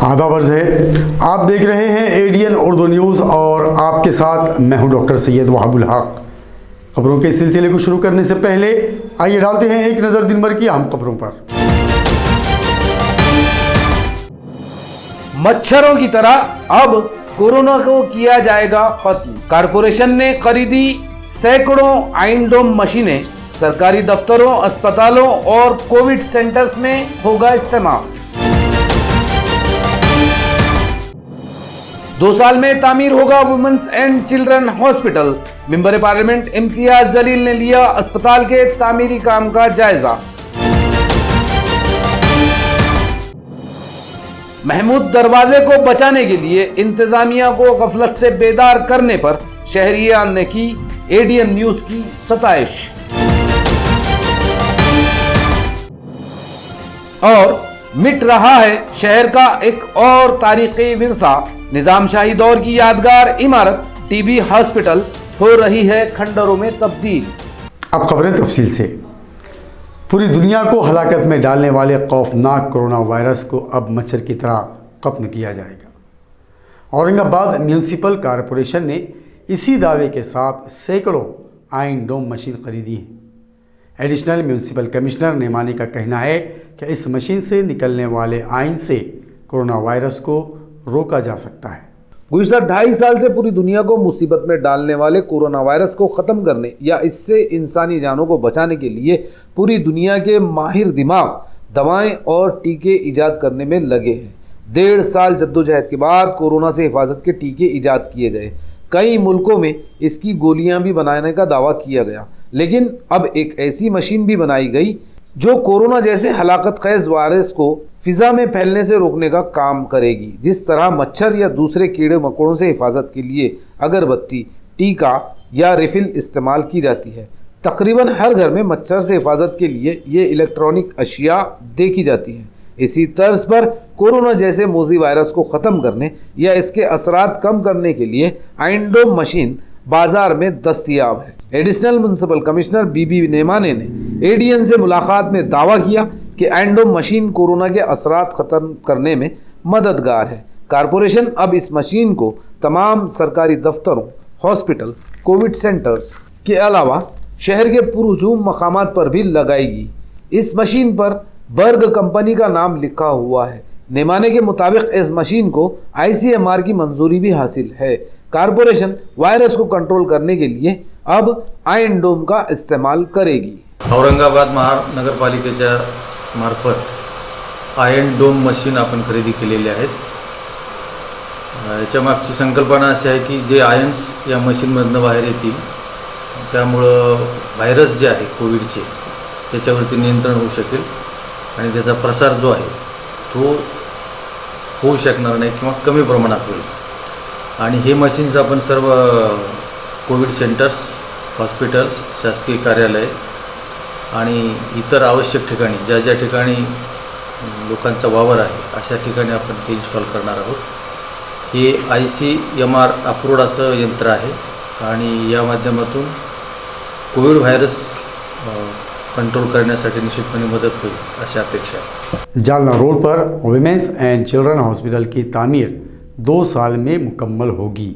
आदाब अर्ज़ है, आप देख रहे हैं एडीएन उर्दू न्यूज़ और आपके साथ मैं हूं डॉक्टर सैयद वहाबुल हक। खबरों के सिलसिले को शुरू करने से पहले आइए डालते हैं एक नज़र दिन भर की अहम खबरों पर। मच्छरों की तरह अब कोरोना को किया जाएगा खत्म। कारपोरेशन ने खरीदी सैकड़ों आयरन डोम मशीनें, सरकारी दफ्तरों, अस्पतालों और कोविड सेंटर्स में होगा इस्तेमाल। 2 साल में तामीर होगा women's and children hospital. Member parliament Imtiaz Jaleel ने लिया अस्पताल के तामीरी काम का जायजा। महमूद दरवाजे को बचाने के लिए इंतजामिया को गफलत से बेदार करने पर शहरियान ने की एडीएन न्यूज की सताइश। और मिट रहा है शहर का एक और तारीखी विरसा। निजामशाही दौर की यादगार इमारत टीबी हॉस्पिटल हो रही है खंडरों में तब्दील। अब खबरें तफसील से। पूरी दुनिया को हलाकत में डालने वाले खौफनाक कोरोना वायरस को अब मच्छर की तरह खत्म किया जाएगा। औरंगाबाद म्यूनसिपल कॉरपोरेशन ने इसी दावे के साथ सैकड़ों आयरन डोम मशीन खरीदी है। एडिशनल म्यूनसिपल कमिश्नर नेमानी का कहना है कि इस मशीन से निकलने वाले आयरन से कोरोना वायरस को रोका जा सकता है। गुज़िश्ता 2.5 साल से पूरी दुनिया को मुसीबत में डालने वाले कोरोना वायरस को ख़त्म करने या इससे इंसानी जानों को बचाने के लिए पूरी दुनिया के माहिर दिमाग दवाएं और टीके ईजाद करने में लगे हैं। 1.5 साल जद्दोजहद के बाद कोरोना से हिफाजत के टीके ईजाद किए गए। कई मुल्कों में इसकी गोलियां भी बनाने का दावा किया गया, लेकिन अब एक ऐसी मशीन भी बनाई गई जो कोरोना जैसे हलाकत खेज वायरस को फिजा में फैलने से रोकने का काम करेगी। जिस तरह मच्छर या दूसरे कीड़े मकोड़ों से हिफाजत के लिए अगरबत्ती, टीका या रिफिल इस्तेमाल की जाती है, तकरीबन हर घर में मच्छर से हिफाजत के लिए ये इलेक्ट्रॉनिक अशिया देखी जाती हैं। इसी तर्ज पर कोरोना जैसे मोज़ी वायरस को ख़त्म करने या इसके असरात कम करने के लिए आयरन डोम मशीन बाजार में दस्तयाब है। एडिशनल म्यूनसिपल कमिश्नर बीबी नेमाने ने एडीएन से मुलाकात में दावा किया कि आयरन डोम मशीन कोरोना के असरात ख़त्म करने में मददगार है। कारपोरेशन अब इस मशीन को तमाम सरकारी दफ्तरों, हॉस्पिटल, कोविड सेंटर्स के अलावा शहर के पुरहजूम मकामात पर भी लगाएगी। इस मशीन पर बर्ग कंपनी का नाम लिखा हुआ है। नेमाने के मुताबिक इस मशीन को ICMR की मंजूरी भी हासिल है। कारपोरेशन वायरस को कंट्रोल करने के लिए अब आयरन डोम का इस्तेमाल करेगी। औरंगाबाद महानगरपालिकेच्या मार्फत आयरन डोम मशीन आपण खरेदी केलेली आहेत। याच्या मागची संकल्पना अशी आहे की जे आयन्स या मशीनमधनं बाहेर येतील त्यामुळं व्हायरस जे आहे कोविडचे त्याच्यावरती नियंत्रण होऊ शकेल आणि त्याचा प्रसार जो आहे तो होऊ शकणार नाही किंवा कमी प्रमाणात होईल। आणि हे मशीन्स आपण सर्व कोविड सेंटर्स, हॉस्पिटल्स, शासकीय कार्यालय आणि इतर आवश्यक ठिकाणी ज्या ज्या ठिकाणी लोकांचा वावर आहे अशा ठिकाणी आपण ते इन्स्टॉल करणार आहोत। हे ICMR अप्रूव्ड असं यंत्र आहे आणि या माध्यमातून कोविड व्हायरस कंट्रोल करण्यासाठी निश्चितपणे मदत होईल अशी अपेक्षा है। जालना रोड पर वुमेन्स एंड चिल्ड्रन हॉस्पिटल की तामीर 2 साल में मुकम्मल होगी।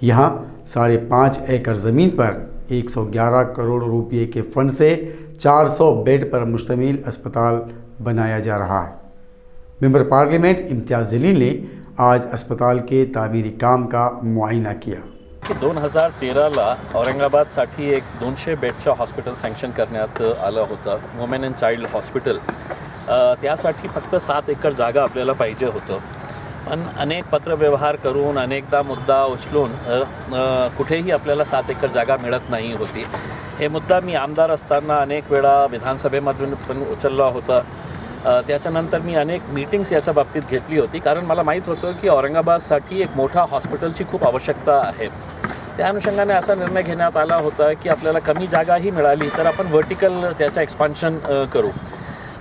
यहाँ 5.5 एकड़ ज़मीन पर 111 करोड़ रुपये के फंड से 400 बेड पर मुश्तमिल अस्पताल बनाया जा रहा है। मेंबर पार्लियामेंट इम्तियाज़ जलील ने आज अस्पताल के तामीरी काम का मुआयना किया। 2013ला औरंगाबादसाठी एक 200 बेडचं हॉस्पिटल सँक्शन करण्यात आलं होतं, वुमेन अँड चाइल्ड हॉस्पिटल। त्यासाठी फक्त 7 एकर जागा आपल्याला पाहिजे होतं, पण अनेक पत्रव्यवहार करून अनेकदा मुद्दा उचलून कुठेही आपल्याला 7 एकर जागा मिळत नाही होती। हे मुद्दा मी आमदार असताना अनेक वेळा विधानसभेमधून पण उचलला होता। त्याच्यानंतर मी अनेक मीटिंग्स याच्या बाबतीत घेतली होती, कारण मला माहीत होतं की औरंगाबादसाठी एक मोठा हॉस्पिटलची खूप आवश्यकता आहे। त्या अनुषंगाने असा निर्णय घेण्यात आला होता की आपल्याला कमी जागाही मिळाली तर आपण व्हर्टिकल त्याचं एक्सपान्शन करू.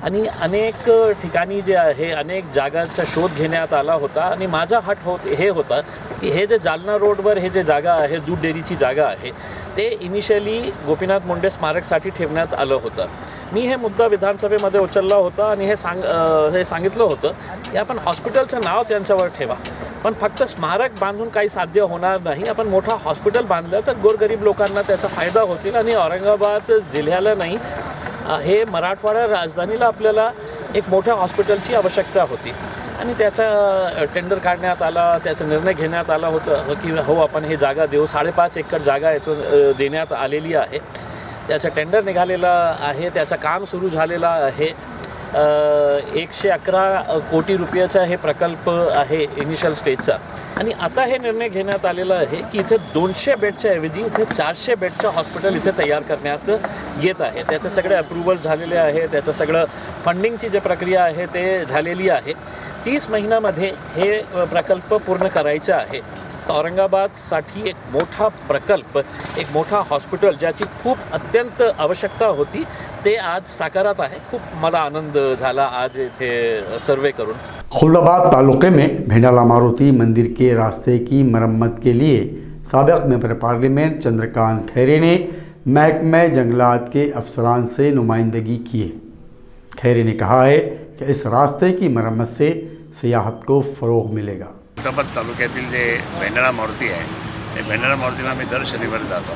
आणि अनेक ठिकाणी जे आहे अनेक जागांचा शोध घेण्यात आला होता आणि माझा हट हे होता की हे जे जालना रोडवर हे जे जागा आहे दूध डेअरीची जागा आहे ते इनिशियली गोपीनाथ मुंडे स्मारकसाठी ठेवण्यात आलं होतं. मी हे मुद्दा विधानसभेमध्ये उचलला होता आणि हे सांगितलं होतं की आपण हॉस्पिटलचं नाव त्यांच्यावर ठेवा, पण फक्त स्मारक बांधून काही साध्य होणार नाही. आपण मोठा हॉस्पिटल बांधलं तर गोरगरीब लोकांना त्याचा फायदा होतील आणि औरंगाबाद जिल्ह्याला नाही हे मराठवाडा राजधानीला आपल्याला एक मोठ्या हॉस्पिटलची आवश्यकता होती आणि त्याचा टेंडर काढण्यात आला, त्याचा निर्णय घेण्यात आला होता की हो आपण हे जागा देऊ. 5.5 एकर जागा इथून देण्यात आलेली आहे. त्याचं टेंडर निघालेलं आहे, त्याचं काम सुरू झालेलं आहे. 111 कोटी रुपयाचा हे प्रकल्प आहे इनिशियल स्टेजचा आणि आता हे निर्णय घेण्यात आलेला आहे की इथे 200 बेडच्या ऐवजी इथे 400 बेडचं हॉस्पिटल इथे तयार करण्यात येत आहे. त्याचं सगळे अप्रूव्हल झालेले आहे, त्याचं सगळं फंडिंगची जी प्रक्रिया आहे ते झालेली आहे. 30 महिन्यामध्ये हे प्रकल्प पूर्ण करायचं आहे. औरंगाबादसाठी एक मोठा प्रकल्प, एक मोठा हॉस्पिटल ज्याची खूप अत्यंत आवश्यकता होती ते आज साकारात आहे. खूप मला आनंद झाला आज इथे सर्वे करून. खुलदाबाद तालुके में भेंडाला मारुति मंदिर के रास्ते की मरम्मत के लिए साबिक मेंबर पार्लियामेंट चंद्रकांत खैरे ने महकमे जंगलात के अफसरान से नुमाइंदगी की है. खैरे ने कहा है कि इस रास्ते की मरम्मत से सियाहत को फ़रोग मिलेगा. खुलदाबाद तालुक्यातील जे भेंडाळा मारुती आहे ते भेंडाळा मारुतीला आम्ही दर शनिवारी जातो.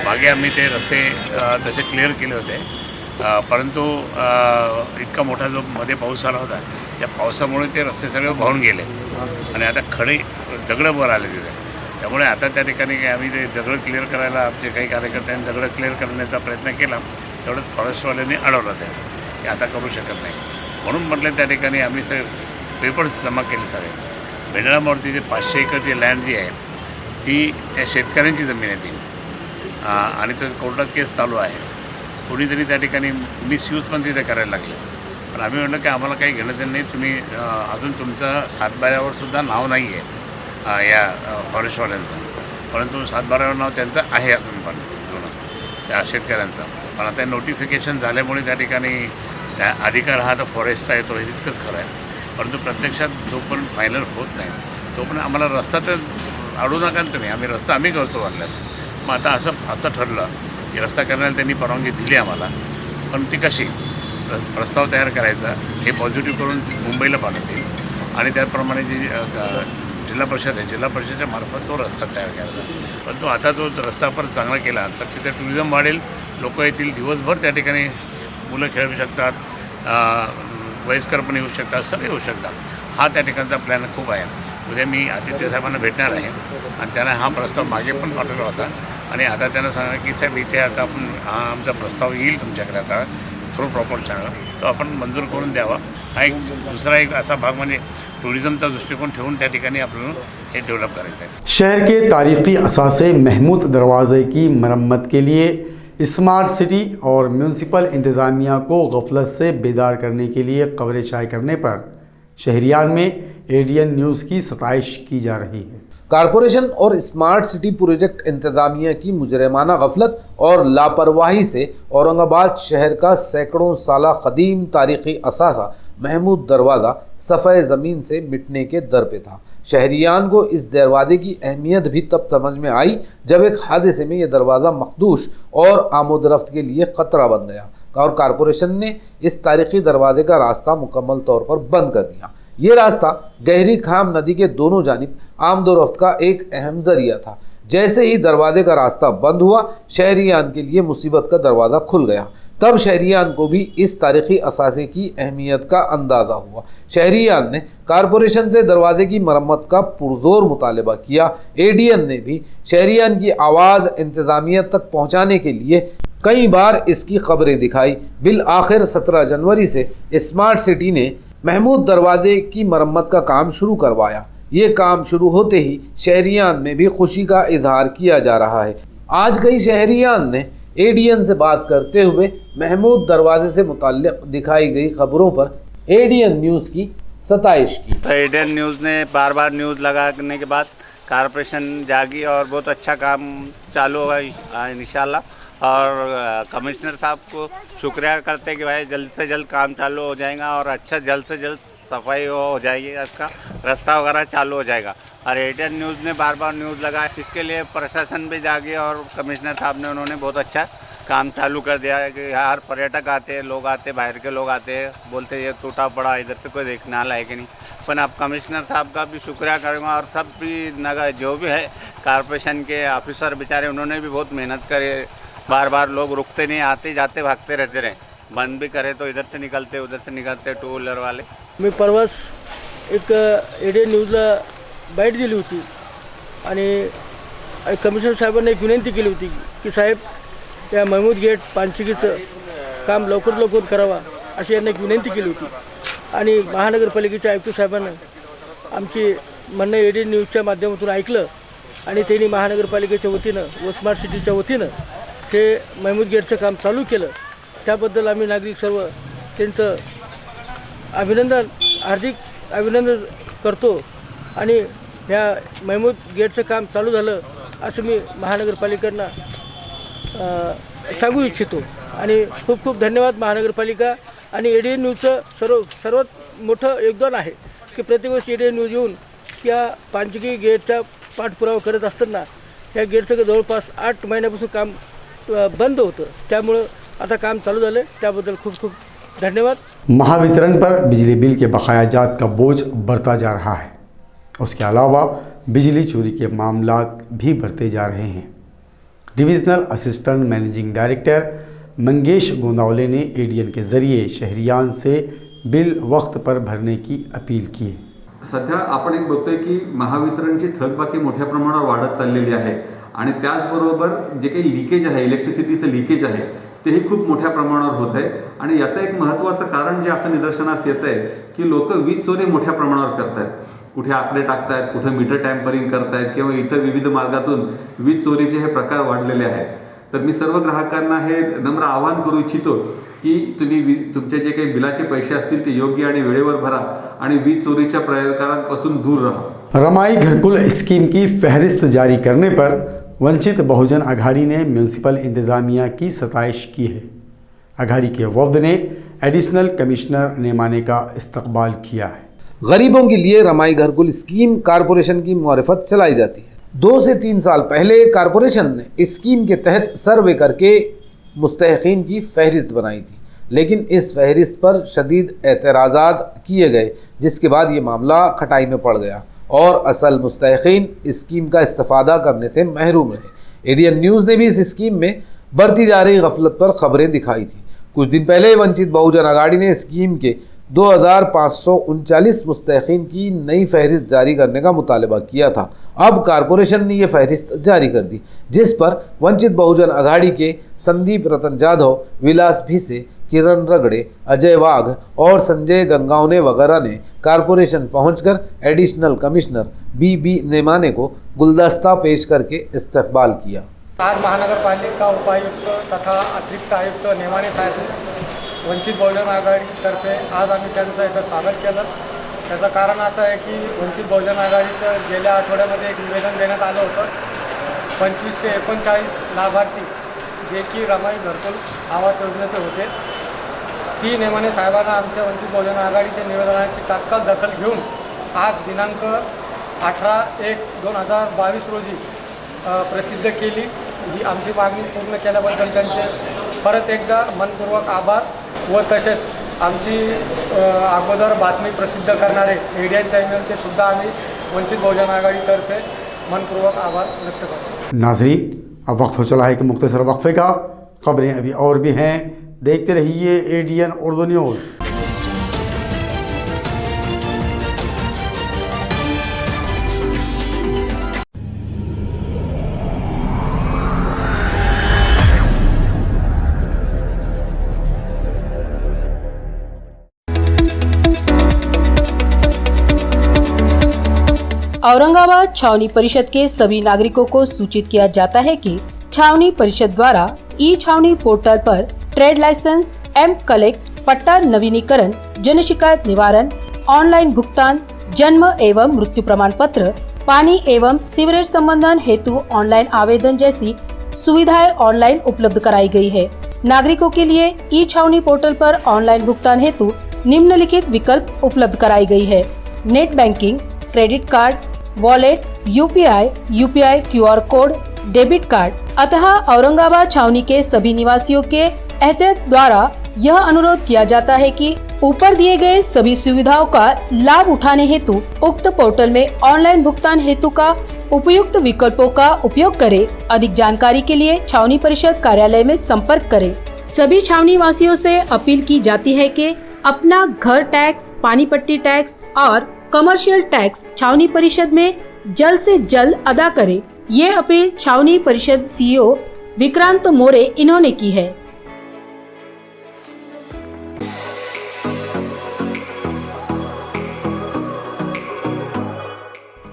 मागे आम्ही ते रस्ते तसे क्लिअर केले होते, परंतु इतका मोठा जो मध्ये पाऊस आला होता त्या पावसामुळे ते रस्ते सगळे वाहून गेले आणि आता खडे दगडं वर आले तिथे. त्यामुळे आता त्या ठिकाणी आम्ही ते दगडं क्लिअर करायला आमचे काही कार्यकर्त्यांनी दगडं क्लिअर करण्याचा प्रयत्न केला, तेवढंच फॉरेस्टवाल्यांनी अडवलं ते आता करू शकत नाही. म्हणून म्हटलं त्या ठिकाणी आम्ही पेपर्स जमा केले सगळे. भेंडाळा मारुतीची 500 एकरची लँड जी आहे ती त्या शेतकऱ्यांची जमीन आहे ती आणि तर कोर्टात केस चालू आहे. कोणीतरी त्या ठिकाणी मिसयूज पण तिथे करायला लागले. पण आम्ही म्हटलं की आम्हाला काही घेणं देणं नाही, तुम्ही अजून तुमचं 7/12वर सुद्धा नाव नाही आहे या फॉरेस्टवाल्यांचं, परंतु 7/12वर नाव त्यांचं आहे अजून पण त्या शेतकऱ्यांचं. पण आता नोटिफिकेशन झाल्यामुळे त्या ठिकाणी त्या अधिकार हा तर फॉरेस्टचा येतो हे तितकंच खरं आहे. परंतु प्रत्यक्षात जोपर्यंत फायनल होत नाही तोपर्यंत आम्हाला रस्ता तर अडू नका तुम्ही, आम्ही रस्ता आम्ही करतो वाटल्यास. मग आता असं ठरलं की रस्ता करण्याला त्यांनी परवानगी दिली आम्हाला, पण ती कशी प्रस्ताव तयार करायचा हे पॉझिटिव्ह करून मुंबईला पाठवतील आणि त्याप्रमाणे जी जिल्हा परिषद आहे जिल्हा परिषदेच्या मार्फत तो रस्ता तयार करायचा. परंतु आता जो रस्ता आपण चांगला केला तर तिथे टुरिझम वाढेल, लोक येतील, दिवसभर त्या ठिकाणी मुलं खेळू शकतात, वयस्कर पण येऊ शकतात, सगळे येऊ शकतात. हा त्या ठिकाणचा प्लॅन खूप आहे. उद्या मी आदित्य साहेबांना भेटणार आहे आणि त्यांना हा प्रस्ताव मागे पण पाठवला होता आणि आता त्यांना सांगणार की साहेब इथे आता आपण हा आमचा प्रस्ताव येईल तुमच्याकडे आता थ्रू प्रॉपर चॅनल तो आपण मंजूर करून द्यावा. हा एक दुसरा एक असा भाग म्हणजे टुरिझमचा दृष्टिकोन ठेवून त्या ठिकाणी आपल्याला हे डेव्हलप करायचं आहे. शहर के तारीखी असासे महमूद दरवाज़े की मरम्मत के लिए स्मार्ट सिटी और म्यूनसिपल इंतज़ामिया को गफलत से बेदार करने के लिए खबरें शाये करने पर शहरियान में एडीएन न्यूज़ की सताइश की जा रही है. कारपोरेशन और स्मार्ट सिटी प्रोजेक्ट इंतजामिया की मुजरमाना गफलत और लापरवाही से औरंगाबाद शहर का सैकड़ों साला कदीम तारीखी असासा महमूद दरवाज़ा सफ़े ज़मीन से मिटने के दर पे था. शहरियान को इस दरवाजे की अहमियत भी तब समझ में आई जब एक हादसे में यह दरवाज़ा मखदूश और आमोदरफ्त के लिए ख़तरा बन गया और कारपोरेशन ने इस तारीखी दरवाजे का रास्ता मुकम्मल तौर पर बंद कर दिया. ये रास्ता गहरी खाम नदी के दोनों जानिब आमदोरफ्त का एक अहम जरिया था. जैसे ही दरवाजे का रास्ता बंद हुआ शहरियान के लिए मुसीबत का दरवाज़ा खुल गया. तब शहरियान को भी इस तारीखी असासे की अहमियत का अंदाज़ा हुआ. शहरियान ने कारपोरेशन से दरवाजे की मरम्मत का पुरजोर मुतालबा किया. एडीएन ने भी शहरियान की आवाज़ इंतज़ामिया तक पहुँचाने के लिए कई बार इसकी खबरें दिखाई. बिल आखिर 17 जनवरी से स्मार्ट सिटी ने महमूद दरवाजे की मरम्मत का काम शुरू करवाया. ये काम शुरू होते ही शहरियान में भी खुशी का इजहार किया जा रहा है. आज कई शहरियान ने एडीएन से बात करते हुए महमूद दरवाजे से मुताल्लिक़ दिखाई गई खबरों पर एडीएन न्यूज़ की सताइश की. तो एडीएन न्यूज़ ने बार बार न्यूज़ लगाने के बाद कारपोरेशन जागी और बहुत अच्छा काम चालू होगा इंशाल्लाह। और कमिश्नर साहब को शुक्रिया करते कि भाई जल्द से जल्द काम चालू हो जाएगा और अच्छा जल्द से जल्द सफाई हो जाएगी, इसका रास्ता वगैरह चालू हो जाएगा। और एटीएन न्यूज़ ने बार बार न्यूज़ लगाया, इसके लिए प्रशासन भी जागे और कमिश्नर साहब ने उन्होंने बहुत अच्छा काम चालू कर दिया है कि यार पर्यटक आते हैं, लोग आते, बाहर के लोग आते हैं, बोलते ये टूटा पड़ा इधर से कोई देखने वाला है कि नहीं। पर अब कमिश्नर साहब का भी शुक्रिया करूँगा और सब भी नगर जो भी है कारपोरेशन के ऑफिसर बेचारे उन्होंने भी बहुत मेहनत करी। बार बार लोग रुकते नहीं, आते जाते भागते रहते रहे, बंद भी करे तो इधर से निकलते उधर से निकलते टू व्हीलर वाले। मी परवाच एक एटीएन न्यूजला बाईट दिली होती आणि कमिशनर साहेबांना एक विनंती केली होती की साहेब या महमूद गेट पानचिकीचं काम लवकर करावा अशी यांना एक विनंती केली होती। आणि महानगरपालिकेच्या आयुक्त साहेबांना आमची म्हणणं एटीएन न्यूजच्या माध्यमातून ऐकलं आणि त्यांनी महानगरपालिकेच्या वतीनं व स्मार्ट सिटीच्या वतीनं हे महमूद गेटचं काम चालू केलं। त्याबद्दल आम्ही नागरिक सर्व त्यांचं हार्दिक अभिनंदन करतो आणि ह्या महमूद गेटचं काम चालू झालं असं मी महानगरपालिकांना सांगू इच्छितो। आणि खूप खूप धन्यवाद महानगरपालिका आणि एटीएन न्यूजचं सर्वात मोठं योगदान आहे की प्रत्येक वेळेस एटीएन न्यूज येऊन या पानचिकी गेटचा पाठपुरावा करत असताना या गेटचं जवळपास 8 महिन्यापासून काम बंद होतं, त्यामुळं आता काम चालू झालं, त्याबद्दल खूप खूप धन्यवाद। महावितरण पर बिजली बिल के बकायाजात का बोझ बढ़ता जा रहा है। उसके अलावा बिजली चोरी के मामलात भी बढ़ते जा रहे हैं। Divisional assistant managing director Mangesh Gondavale ने एडीएन के ज़रिए शहरियान से बिल वक्त पर भरने की अपील की है। सध्या आपण एक बघतोय की महावितरणची थकबाकी मोठ्या प्रमाणावर वाढत चाललेली आहे आणि त्याचबरोबर जे काही लीकेज आहे, इलेक्ट्रिसिटीचं लीकेज आहे तेही खूप मोठ्या प्रमाणावर होत आहे। आणि याचं एक महत्त्वाचं कारण जे असं निदर्शनास येत आहे की लोक वीज चोरी मोठ्या प्रमाणावर करतात, कुठे आकडे टाकतायत, कुठे मीटर टॅम्परिंग करतायत किंवा इतर विविध मार्गातून वीज चोरीचे हे प्रकार वाढलेले आहेत। तर मी सर्व ग्राहकांना हे नम्र आवाहन करू इच्छितो की तुम्ही तुमचे जे काही बिलाचे पैसे असतील ते योग्य आणि वेळेवर भरा आणि वीज चोरीच्या प्रकारांपासून दूर रहा। रमाई घरकुल स्कीम की फहरिस्त जारी करने पर वंचित बहुजन अघाड़ी ने म्यूनसिपल इंतज़ामिया की सताइश की है। अघाड़ी के वफ्द ने एडिशनल कमिश्नर नेमाने का इस्तकबाल किया है। गरीबों के लिए रमाई घरकुल स्कीम कारपोरेशन की मारिफत चलाई जाती है। 2 से 3 साल पहले कारपोरेशन ने इस स्कीम के तहत सर्वे करके मुस्तहक़ीन की फहरिस्त बनाई थी, लेकिन इस फहरिस्त पर शदीद एतराज़ात किए गए, जिसके बाद ये मामला खटाई में पड़ गया और असल मुस्तहक़ीन इस स्कीम का इस्तेफ़ादा करने से महरूम रहे। एडीएन न्यूज़ ने भी इस स्कीम में बढ़ती जा रही गफलत पर खबरें दिखाई थी। कुछ दिन पहले वंचित बहुजन अघाड़ी ने स्कीम के 2539 मुस्तहक़ीन की नई फहरिस्त जारी करने का मुतालबा किया था। अब कारपोरेशन ने यह फहरिस्त जारी कर दी, जिस पर वंचित बहुजन अघाड़ी के संदीप रतन जाधव, विलास भिसे, किरण रगड़े, अजय वाघ और संजय गंगावने वगैरह ने कारपोरेशन पहुंचकर एडिशनल कमिश्नर बी नेमाने को गुलदस्ता पेश करके इस्तकबाल किया। आज महानगरपालिका उपायुक्त तथा अतिरिक्त आयुक्त नेमाने साहेब वंचित बहुजन आघाडीतर्फे आज आम्ही त्यांचं इथं स्वागत केलं। त्याचं कारण असं आहे की वंचित बहुजन आघाडीचं गेल्या आठवड्यामध्ये एक निवेदन देण्यात आलं होतं। 2539 लाभार्थी जे की रमाई घरकुल आवास योजनेचे होते, ती नेमाने साहेबांना आमच्या वंचित बहुजन आघाडीच्या निवेदनाची तात्काळ दखल घेऊन आज दिनांक 18/1/2022 रोजी प्रसिद्ध केली। ही आमची मागणी पूर्ण केल्याबद्दल त्यांचे परत एकदा मनपूर्वक आभार व तसेच आमची अगोदर बातमी प्रसिद्ध करणारे एडीएन चॅनलचे सुद्धा आम्ही वंचित बहुजन आघाडीतर्फे मनपूर्वक आभार व्यक्त करतो। नाज़रीन, अब वक्त हो चला है कि मुख्तसर वक्फे का। खबरें अभी और भी हैं, देखते रहिए एडीएन उर्दू न्यूज़। औरंगाबाद छावनी परिषद के सभी नागरिकों को सूचित किया जाता है कि छावनी परिषद द्वारा ई छावनी पोर्टल पर ट्रेड लाइसेंस, एम कलेक्ट, पट्टा नवीनीकरण, जन शिकायत निवारण, ऑनलाइन भुगतान, जन्म एवं मृत्यु प्रमाण पत्र, पानी एवं सीवरेज संबंधन हेतु ऑनलाइन आवेदन जैसी सुविधाएं ऑनलाइन उपलब्ध कराई गई है। नागरिकों के लिए ई छावनी पोर्टल पर ऑनलाइन भुगतान हेतु निम्नलिखित विकल्प उपलब्ध कराई गई है। Net banking, credit card, wallet, UPI QR code, debit card. अतः औरंगाबाद छावनी के सभी निवासियों के एहतियात द्वारा यह अनुरोध किया जाता है कि ऊपर दिए गए सभी सुविधाओं का लाभ उठाने हेतु उक्त पोर्टल में ऑनलाइन भुगतान हेतु का उपयुक्त विकल्पों का उपयोग करें। अधिक जानकारी के लिए छावनी परिषद कार्यालय में संपर्क करें। सभी छावनी वासियों से अपील की जाती है कि अपना घर टैक्स, पानी पट्टी टैक्स और कमर्शियल टैक्स छावनी परिषद में जल्द से जल्द अदा करें। ये अपील छावनी परिषद CEO विक्रांत मोरे इन्होंने की है।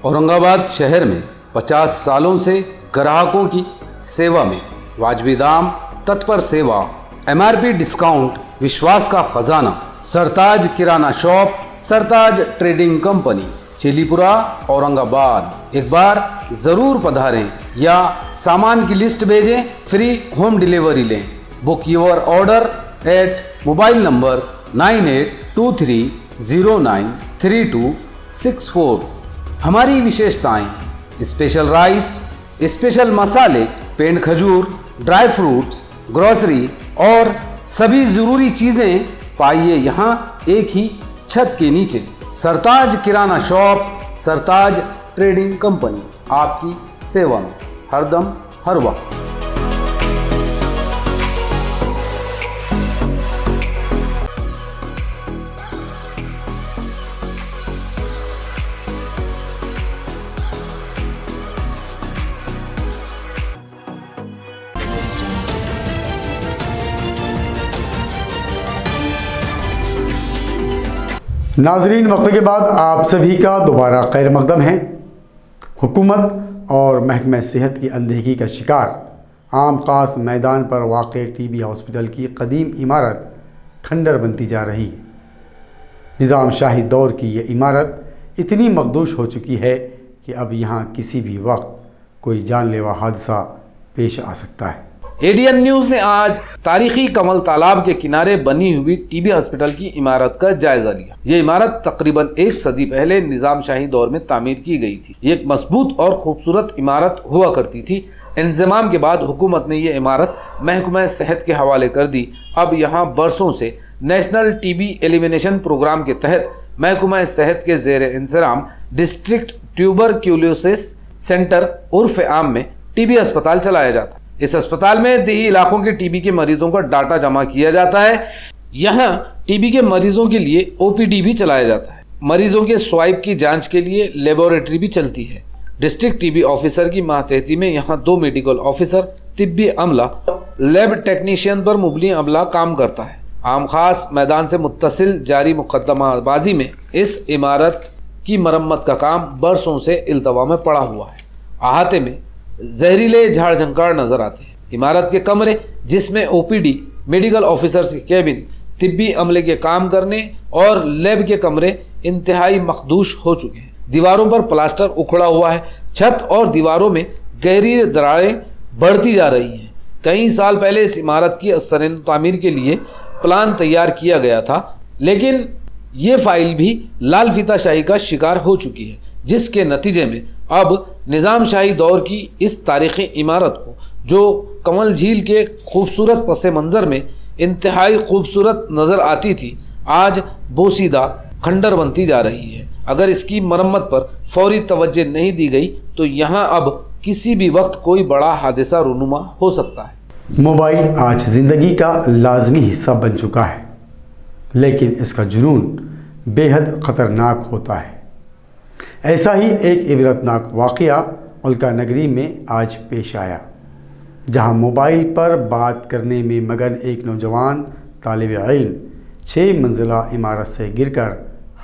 औरंगाबाद शहर में 50 सालों से ग्राहकों की सेवा में वाजबी दाम, तत्पर सेवा, MRP डिस्काउंट, विश्वास का खजाना, Sartaj kirana shop, Sartaj trading company, Chilipura, Aurangabad. एक बार जरूर पधारें या सामान की लिस्ट भेजें, फ्री होम डिलीवरी लें। Book your order at mobile number 9823093264। हमारी विशेषताएं: स्पेशल राइस, स्पेशल मसाले, पेंड खजूर, ड्राई फ्रूट्स, ग्रोसरी और सभी जरूरी चीजें पाइए यहाँ एक ही छत के नीचे। सरताज kirana shop, Sartaj trading company, आपकी सेवा में हरदम हर वक्त। नाजरीन, वक्फे के बाद आप सभी का दोबारा खैर मकदम है। हुकूमत और महकमा सेहत की अनदेखी का शिकार आम खास मैदान पर वाक़ TB हॉस्पिटल की कदीम इमारत खंडर बनती जा रही है। निज़ाम शाही दौर की ये इमारत इतनी मखदूश हो चुकी है कि अब यहाँ किसी भी वक्त कोई जानलेवा हादसा पेश आ सकता है। ADN न्यूज़ ने आज तारीखी कमल तालाब के किनारे बनी हुई TB हॉस्पिटल की इमारत का जायजा लिया। ये इमारत तकरीबन 1 सदी पहले निज़ाम शाही दौर में तामीर की गई थी। ये एक मजबूत और खूबसूरत इमारत हुआ करती थी। इंतजाम के बाद हुकूमत ने ये इमारत महकमा सेहत के हवाले कर दी। अब यहाँ बरसों से नेशनल TB एलिमिनेशन प्रोग्राम के तहत महकमा सेहत के ज़ेर इंतज़ाम डिस्ट्रिक्ट ट्यूबरक्यूलोसिस सेंटर उर्फ आम में TB अस्पताल चलाया जाता है। इस अस्पताल में देही इलाकों के TB के मरीजों का डाटा जमा किया जाता है। यहाँ TB के मरीजों के लिए OPD भी चलाया जाता है। मरीजों के स्वाइप की जांच के लिए लेबोरेटरी भी चलती है। डिस्ट्रिक्ट TB ऑफिसर की मातहती में यहाँ 2 मेडिकल ऑफिसर, तिब्बी अमला, लैब टेक्नीशियन पर मुबली अमला काम करता है। आम खास मैदान से मुत्तसिल जारी मुकदमाबाजी में इस इमारत की मरम्मत का काम बरसों से इल्तवा में पड़ा हुआ है। अहाते में जहरीले झाड़ झंकार नजर आते हैं। इमारत के कमरे जिसमें OPD, मेडिकल ऑफिसर्स के कैबिन, तिब्बी अमले के काम करने और लैब के कमरे इंतहाई मखदूश हो चुके हैं। दीवारों पर प्लास्टर उखड़ा हुआ है। छत और दीवारों में गहरी दरारें बढ़ती जा रही हैं। कई साल पहले इस इमारत की असरन तामीर के लिए प्लान तैयार किया गया था, लेकिन ये फाइल भी लाल फीता शाही का शिकार हो चुकी है, जिसके नतीजे में अब निज़ाम शाही दौर की इस तारीख़ी इमारत को, जो कमल झील के खूबसूरत पस मंज़र में इंतहाई खूबसूरत नज़र आती थी, आज बोसीदा खंडर बनती जा रही है। अगर इसकी मरम्मत पर फौरी तवज्जो नहीं दी गई तो यहाँ अब किसी भी वक्त कोई बड़ा हादसा रूनुमा हो सकता है। मोबाइल आज ज़िंदगी का लाजमी हिस्सा बन चुका है, लेकिन इसका जुनून बेहद ख़तरनाक होता है। ऐसा ही एक इबरतनाक वाक़या उल्का नगरी में आज पेश आया, जहां मोबाइल पर बात करने में मगन एक नौजवान तालिब इल्म 6 मंजिला इमारत से गिरकर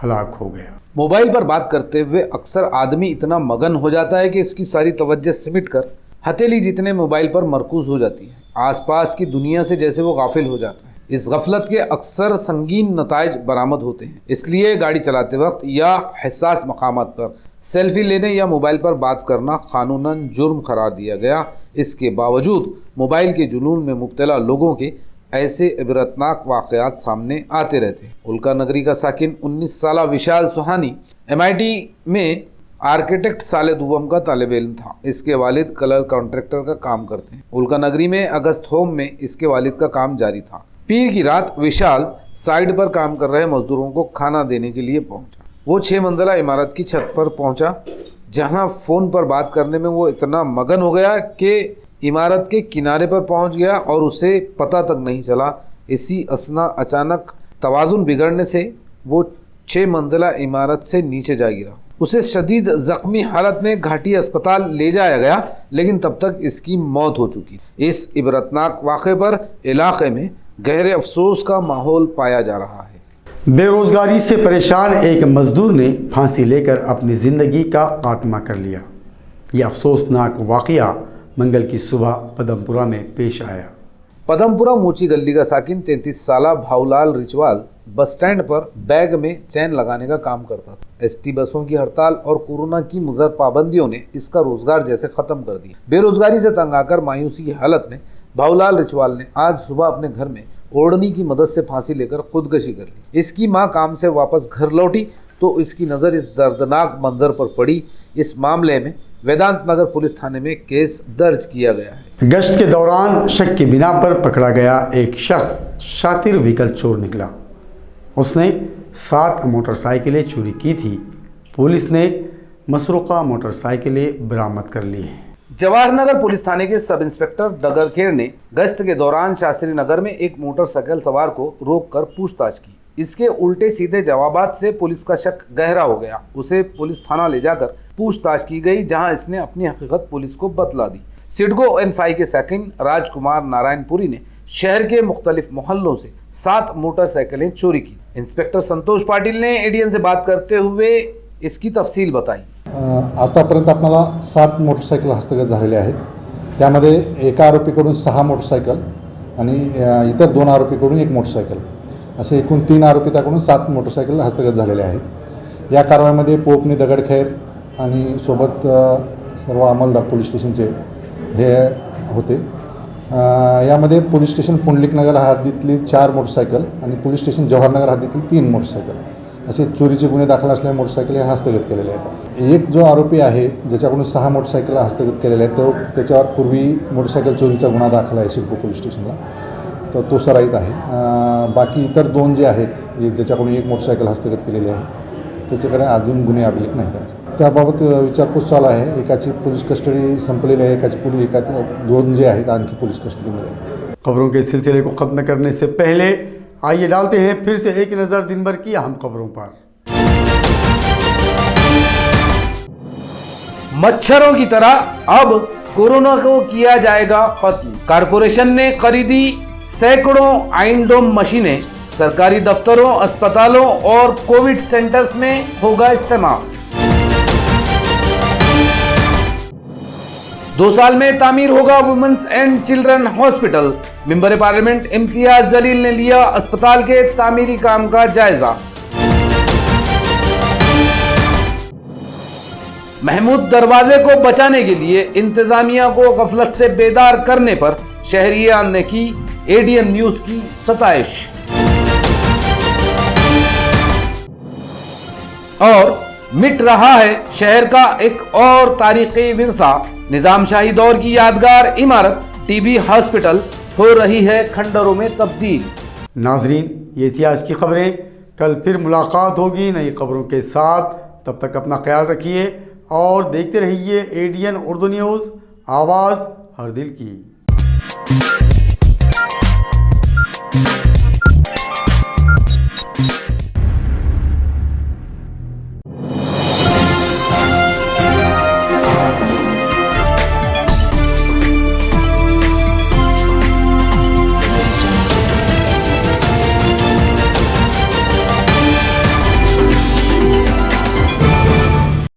हलाक हो गया। मोबाइल पर बात करते हुए अक्सर आदमी इतना मगन हो जाता है कि इसकी सारी तवज्जो सिमट कर हथेली जितने मोबाइल पर मरकूज हो जाती है। आसपास की दुनिया से जैसे वो गाफिल हो जाता है। इस गफलत के अक्सर संगीन नताइज बरामद होते हैं। इसलिए गाड़ी चलाते वक्त या हसास मकामात पर सेल्फी लेने या मोबाइल पर बात करना कानूनन जुर्म करार दिया गया। इसके बावजूद मोबाइल के जुनून में मुब्तला लोगों के ऐसे इबरतनाक वाक़यात सामने आते रहते हैं। उल्का नगरी का साकिन 19 साला विशाल सुहानी MIT में आर्किटेक्ट साले दुबम का तालिब इल्म था। इसके वालिद कलर कॉन्ट्रैक्टर का काम करते हैं। उल्का नगरी में अगस्त होम में इसके वालिद का काम जारी था। पीर की रात विशाल साइड पर काम कर रहे मजदूरों को खाना देने के लिए पहुंचा। वो 6 मंजिला इमारत की छत पर पहुंचा, जहां फ़ोन पर बात करने में वो इतना मगन हो गया कि इमारत के किनारे पर पहुंच गया और उसे पता तक नहीं चला। इसी असना अचानक तवाज़ुन बिगड़ने से वो 6 मंजिला इमारत से नीचे जा गिरा। उसे शदीद ज़ख्मी हालत में घाटी अस्पताल ले जाया गया, लेकिन तब तक इसकी मौत हो चुकी। इस इबरतनाक वाक़े पर इलाक़े में गहरे अफसोस का माहौल पाया जा रहा है। बेरोज़गारी से परेशान एक मज़दूर ने फांसी लेकर अपनी ज़िंदगी का खात्मा कर लिया। यह अफसोसनाक वाक़या मंगल की सुबह पदमपुरा में पेश आया। पदमपुरा मोची गली का साकिन 33 साला भाऊलाल रिचवाल बस स्टैंड पर बैग में चैन लगाने का काम करता था। ST बसों की हड़ताल और कोरोना की मुज़र पाबंदियों ने इसका रोजगार जैसे खत्म कर दिया। बेरोजगारी से तंग आकर मायूसी की हालत में भाऊलाल रिचवाल ने आज सुबह अपने घर में ओढ़नी की मदद से फांसी लेकर खुदकशी कर ली। इसकी मां काम से वापस घर लौटी तो इसकी नज़र इस दर्दनाक मंजर पर पड़ी। इस मामले में वेदांत नगर पुलिस थाने में केस दर्ज किया गया है। गश्त के दौरान शक की बिना पर पकड़ा गया एक शख्स शातिर व्हीकल चोर निकला। उसने 7 मोटरसाइकिलें चोरी की थी। पुलिस ने मसरूका मोटरसाइकिलें बरामद कर ली हैं। जवाहरनगर पुलिस थाने के सब इंस्पेक्टर डगर खेर ने गश्त के दौरान शास्त्री नगर में एक मोटरसाइकिल सवार को रोककर पूछताछ की। इसके उल्टे सीधे जवाबात से पुलिस का शक गहरा हो गया। उसे पुलिस थाना ले जाकर पूछताछ की गई, जहां इसने अपनी हकीकत पुलिस को बतला दी। सिडको N5 के सेकंड राजकुमार नारायणपुरी ने शहर के मुख्तलिफ मोहल्लों से 7 मोटरसाइकिलें चोरी की। इंस्पेक्टर संतोष पाटिल ने ADN से बात करते हुए इसकी तफसील बताई। आतापर्यंत आपल्याला 7 मोटरसायकल हस्तगत झालेले आहेत। त्यामध्ये एका आरोपीकडून 6 मोटरसायकल आणि इतर 2 आरोपीकडून 1 मोटरसायकल, असे एकूण 3 आरोपी त्याकडून 7 मोटरसायकल हस्तगत झालेले आहेत। या कारवाईमध्ये पोपनी दगडखेर आणि सोबत सर्व अंमलदार पोलीस स्टेशनचे हे होते। यामध्ये पोलीस स्टेशन पुंडलिकनगर हद्दीतली 4 मोटरसायकल आणि पोलीस स्टेशन जवाहरनगर हद्दीतील 3 मोटरसायकल असे चोरीचे गुन्हे दाखल असलेल्या मोटरसायकल हे हस्तगत केलेले आहेत। एक जो आरोपी आहे ज्याच्याकडून 6 मोटरसायकल हस्तगत केलेले आहेत, तो त्याच्यावर पूर्वी मोटरसायकल चोरीचा गुन्हा दाखल आहे सिडको पोलीस स्टेशनला, तर तो सराईत आहे। बाकी इतर 2 जे आहेत ज्याच्याकडून 1 मोटरसायकल हस्तगत केलेली आहे, त्याच्याकडे अजून गुन्हे अभिलेख नाही त्यांचा। त्याबाबत विचारपूस चालू आहे। एकाची पोलीस कस्टडी संपलेली आहे, एकाची 2 जे आहेत आणखी पोलीस कस्टडीमध्ये। खबरों के सिलसिले को ख़त्म करने से पहले आइए डालते हैं फिर से एक नज़र दिन भर की अहम खबरों पर। मच्छरों की तरह अब कोरोना को किया जाएगा खत्म। कारपोरेशन ने खरीदी सैकड़ों आइंडोम मशीनें। सरकारी दफ्तरों, अस्पतालों और कोविड सेंटर्स में होगा इस्तेमाल। 2 साल में तामीर होगा women's and children hospital. Member parliament Imtiaz Jaleel ने लिया अस्पताल के तामीरी काम का जायजा। महमूद दरवाजे को बचाने के लिए इंतजामिया को गफलत से बेदार करने पर शहरियान ने की ADN न्यूज की सताइश। और मिट रहा है शहर का एक और तारीखी विरसा। निजामशाही दौर की यादगार इमारत TB हॉस्पिटल हो रही है खंडरों में तब्दील। नाजरीन, ये थी आज की खबरें। कल फिर मुलाकात होगी नई खबरों के साथ। तब तक अपना ख्याल रखिए और देखते रहिए ADN उर्दू न्यूज़, आवाज़ हर दिल की।